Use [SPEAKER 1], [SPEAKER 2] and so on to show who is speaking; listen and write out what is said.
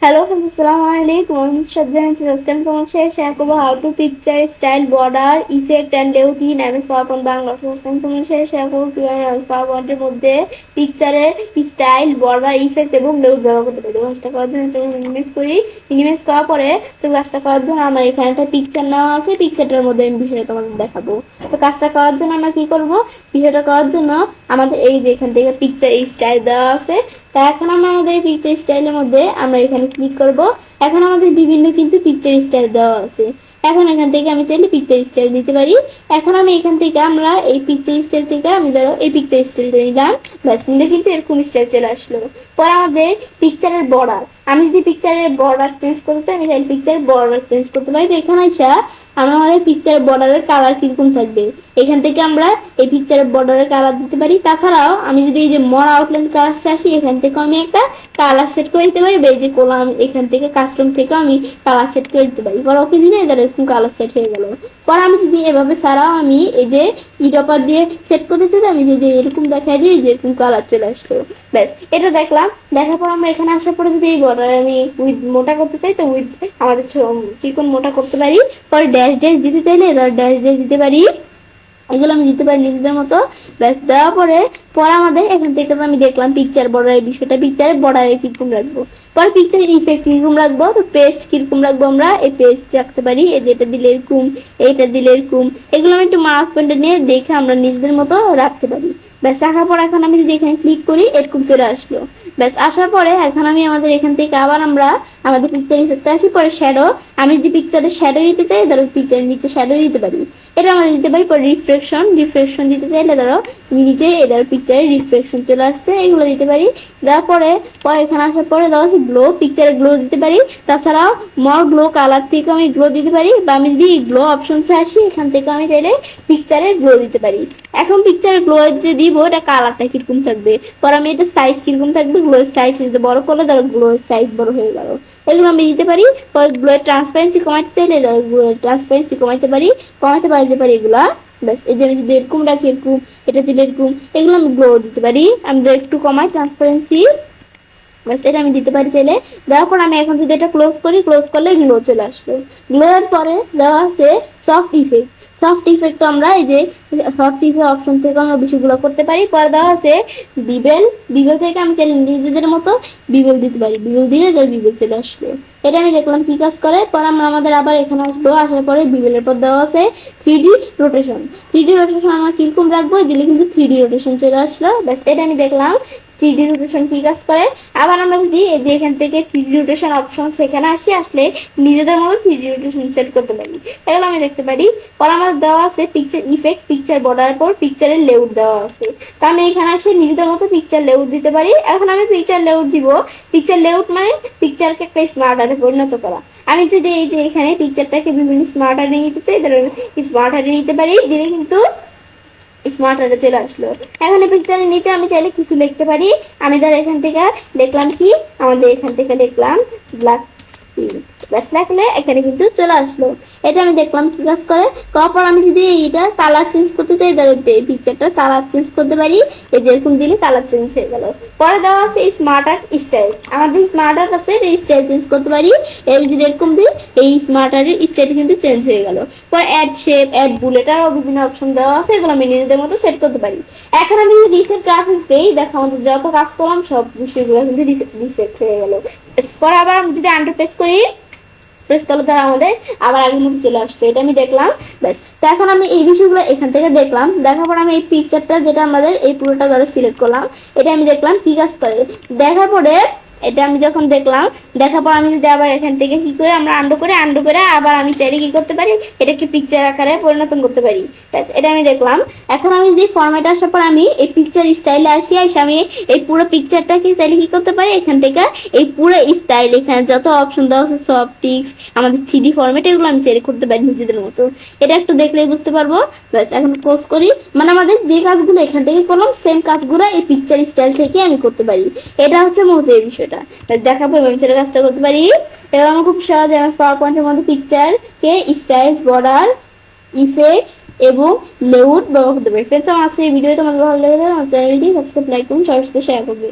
[SPEAKER 1] Hello friends, আসসালামু আলাইকুম। আমি শ্রদ্ধা আজকে আমি তোমার সাথে শেয়ার করবো how to picture style border effect and layout in MS power point Bangla. আজকে আমি তোমার সাথে শেয়ার করবো কিভাবে এমএস পাওয়ার পয়েন্টের মধ্যে পিকচারের স্টাইল বর্ডার ইফেক্ট এবং লেআউট ব্যবহার করতে পারি। তো কাজটা করার জন্য মিনিমাইজ করি। মিনিমাইজ করার পরে তো কাজটা করার জন্য আমার এখানে একটা পিকচার নেওয়া আছে। পিকচারটার মধ্যে আমি বিষয়টা তোমাদের দেখাবো। তো কাজটা করার জন্য আমরা কি করব, বিষয়টা করার জন্য আমাদের এই যে এখান থেকে পিকচার স্টাইল দেওয়া আছে। তা এখন আমরা আমাদের পিকচার স্টাইলের মধ্যে আমরা এখানে ক্লিক করব। এখন আমাদের বিভিন্ন কিন্তু পিকচার স্টাইল দেওয়া আছে। এখন এখান থেকে আমি চাইলে পিকচার স্টাইল দিতে পারি। এখন আমি এখান থেকে আমরা এই পিকচার স্টাইল থেকে আমি ধরো এই পিকচার স্টাইলটা নিলাম। ব্যাস, নিলে কিন্তু এরকম স্টাইল চলে আসলো। পর আমাদের পিকচারের বর্ডার, আমি যদি পিকচারের বর্ডার চেঞ্জ করতে চাই আমি চাইলে পিকচারের বর্ডার চেঞ্জ করতে পারি। তো এখানে আসা আমরা আমাদের পিকচারের বর্ডারের কালার কিরকম থাকবে এখান থেকে আমরা এই পিকচারের বর্ডারের কালার দিতে পারি। তাছাড়াও আমি যদি এই যে মর আউটলাইন কালার আসি এখান থেকে আমি একটা কালার সেট করে দিতে পারি। এই যে কলাম এখান থেকে কাস্টম থেকে আমি কালার সেট করে দিতে পারি। পর ওকে দিলে এদের এরকম কালার সেট হয়ে গেল। পর আমি যদি এভাবে ছাড়াও আমি এই যে ইডপার দিয়ে সেট করতে চাই, আমি যদি এরকম দেখাই দিই যে এরকম কালার চলে আসলো। ব্যাস, এটা দেখলাম। দেখার পর আমরা এখানে আসার পরে যদি এই বর্ডার আমি উইথ মোটা করতে চাই তো উইথ আমাদের চিকন মোটা করতে পারি। পরে ড্যাশ ড্যাশ দিতে চাইলে এদের ড্যাশ ড্যাশ দিতে পারি। এগুলো আমি দিতে পারি নিজেদের মতো। ব্যাস, দেওয়ার পরে আমাদের এখান থেকে তো আমি দেখলাম পিকচার বর্ডারের বিষয়টা, পিকচারের বর্ডারের কিরকম রাখবো। পরে পিকচারের ইফেক্ট কিরকম রাখবো, তো পেস্ট কিরকম রাখবো, আমরা এই পেস্ট রাখতে পারি। এই যে এটা দিলে এরকম, এইটা দিলে এরকম, এগুলো আমি একটু মাউস পয়েন্টার নিয়ে দেখে আমরা নিজেদের মতো রাখতে পারি। ব্যাস, রাখার পর এখন আমি যদি এখানে ক্লিক করি এরকম চলে আসলো। ব্যাস, আসার পরে এখন আমি আমাদের এখান থেকে আবার আমরা আমাদের পিকচার ইফেক্টে আসি। পরে শ্যাডো, আমি যদি পিকচারের শ্যাডো দিতে চাই ধরো পিকচারের নিচে শ্যাডো দিতে পারি, এটা আমরা দিতে পারি। পরে রিফ্লেকশন দিতে চাইলে ধরো নিচে এদের পিকচারের রিফ্লেকশন চলে আসছে, এগুলো দিতে পারি। দেওয়ার পরে এখানে আসার পরে দেওয়া আছে গ্লো, পিকচারে গ্লো দিতে পারি। তাছাড়াও মর গ্লো কালার থেকে আমি গ্লো দিতে পারি, বা আমি যদি গ্লো অপশনসে আসি এখান থেকে আমি চাইলে পিকচারের গ্লো দিতে পারি। এখন পিকচারের গ্লো যে দিব এটা কালারটা কিরকম থাকবে, পর আমি এটা সাইজ কিরকম থাকবে, গ্লোয়ের সাইজ যদি বড় করলে ধরো গ্লোয়ের সাইজ বড় হয়ে গেল, এগুলো আমি দিতে পারি। পরে গ্লোয়ের ট্রান্সপারেন্সি কমাইতে চাইলে ধরো গ্লোয়ের ট্রান্সপারেন্সি কমাইতে পারি দিতে পারি এগুলা। ব্যাস, এই যে আমি যদি এরকম রাখি এরকম, এটা দিলে এরকম, এগুলো আমি গ্লো দিতে পারি। আমি যদি একটু কমাই ট্রান্সপারেন্সি, ব্যাস এটা আমি দিতে পারি চাইলে। দেওয়ার পর আমি এখন যদি এটা ক্লোজ করি, ক্লোজ করলে গ্লো চলে আসলো। গ্লোয়ের পরে দেওয়া আছে সফট ইফেক্ট। সফট ইফেক্ট আমরা এই যে সফট ইফেক্ট অপশন থেকে আমরা বিষয়গুলো করতে পারি। পরে দেওয়া আছে বিবেল, বিবেল থেকে আমি চাইলে নিজেদের মতো বিবেল দিতে পারি, বিবেল দিলে তার বিবেল চলে আসলো। এটা আমি দেখলাম কি কাজ করে। পরে আমরা আমাদের আবার এখানে আসবো, আসার পরে বিবেলের পর দেওয়া আছে 3D রোটেশন। 3D রোটেশন আমরা কিরকম রাখবো, দিলে কিন্তু 3D রোটেশন চলে আসলো। ব্যাস, এটা আমি দেখলাম 3D রোটেশন কি কাজ করে। আবার আমরা যদি এই যে এখান থেকে 3D রোটেশন অপশন সেখানে আসলে নিজেদের মতো 3D রোটেশন সেট করতে পারি, এগুলো আমি দেখতে পারি। পর আমাদের দেওয়া আছে পিকচার ইফেক্ট, পিকচার বর্ডার পর পিকচারের লেআউট দেওয়া আছে। তা আমি এখানে আসে নিজেদের মতো পিকচার লেআউট দিতে পারি। এখন আমি পিকচার লেআউট দিব। পিকচার লেআউট মানে পিকচারকে একটা স্মার্ট আর্টে পরিণত করা। আমি যদি এই যে এখানে পিকচারটাকে বিভিন্ন স্মার্ট আর্টে নিতে চাই ধরো স্মার্ট আর্টে নিতে পারি, দিলে কিন্তু স্মার্ট আর্টে চলে আসলো। এখন পিকচারের নিচে আমি চাইলে কিছু লিখতে পারি। আমি ধর এখান থেকে লিখলাম কি, আমাদের এখান থেকে লিখলাম ব্ল্যাক পিঙ্ক। ব্যাস, লাগলে এখানে কিন্তু চলে আসলো। এটা আমি দেখলাম কি কাজ করে। তারপর আমি যদি এইটার কালার চেঞ্জ করতে চাই ধরো পিকচারটার কালার চেঞ্জ করতে পারি, এই যেরকম দিলে কালার চেঞ্জ হয়ে গেল। পরে দেওয়া আছে স্মার্ট আর্ট স্টাইল, আমাদের স্মার্ট আর্ট আছে এই স্টাইল চেঞ্জ করতে পারি। এই যদি এরকম দিই এই স্মার্ট আর্টের স্টাইল কিন্তু চেঞ্জ হয়ে গেল। পরে অ্যাড শেপ, অ্যাড বুলেট আরও বিভিন্ন অপশন দেওয়া আছে, এগুলো আমি নিজেদের মতো সেট করতে পারি। এখন আমি যদি রিসেট গ্রাফিক্স দিই, দেখো আমাদের যত কাজ করলাম সব বিষয়গুলো কিন্তু রিসেট হয়ে গেল। পরে আবার আমি যদি আন্ডার প্রেস করি, প্রেস করলে তারা আমাদের আবার আগের মতো চলে আসলো। এটা আমি দেখলাম। ব্যাস, তো এখন আমি এই বিষয়গুলো এখান থেকে দেখলাম। দেখার পর আমি এই পিকচারটা যেটা আমাদের এই পুরোটা ধরে সিলেক্ট করলাম, এটা আমি দেখলাম কি কাজ করে। দেখার পরে এটা আমি যখন দেখলাম, দেখার পর আমি যদি আবার এখান থেকে কি করে আমরা আন্ডু করে আবার আমি চাইলে কি করতে পারি, এটাকে পিকচার আকারে পরিণত করতে পারি। ব্যাস, এটা আমি দেখলাম। এখন আমি যদি ফরম্যাট আসার পর আমি এই পিকচার স্টাইলে আসি, আমি এই পুরো পিকচারটাকে চাইলে কি করতে পারি, এখান থেকে এই পুরো স্টাইল এখানে যত অপশন দেওয়া আছে সব টিক্স আমাদের 3D ফরম্যাট, এগুলো আমি চাইলে করতে পারি নিজেদের মতো। এটা একটু দেখলেই বুঝতে পারবো। ব্যাস, এখন পোজ করি, মানে আমাদের যে কাজগুলো এখান থেকে করলাম সেম কাজগুলো এই পিকচার স্টাইল থেকে আমি করতে পারি। এটা হচ্ছে মূলত এই বিষয়টা। দেখাবো এবং ছেলের কাজটা করতে পারি। এবং খুব সহজ এমএস পাওয়ার পয়েন্টের মধ্যে পিকচারকে স্টাইলস, বর্ডার, ইফেক্টস এবং লেআউট ব্যবহার করতে পারি। ফ্রেন্ডস, আমার আজকের ভিডিও তোমাদের ভালো লেগে থাকে আমার চ্যানেলটি সাবস্ক্রাইব, লাইক করুন, সবার সাথে শেয়ার করবে।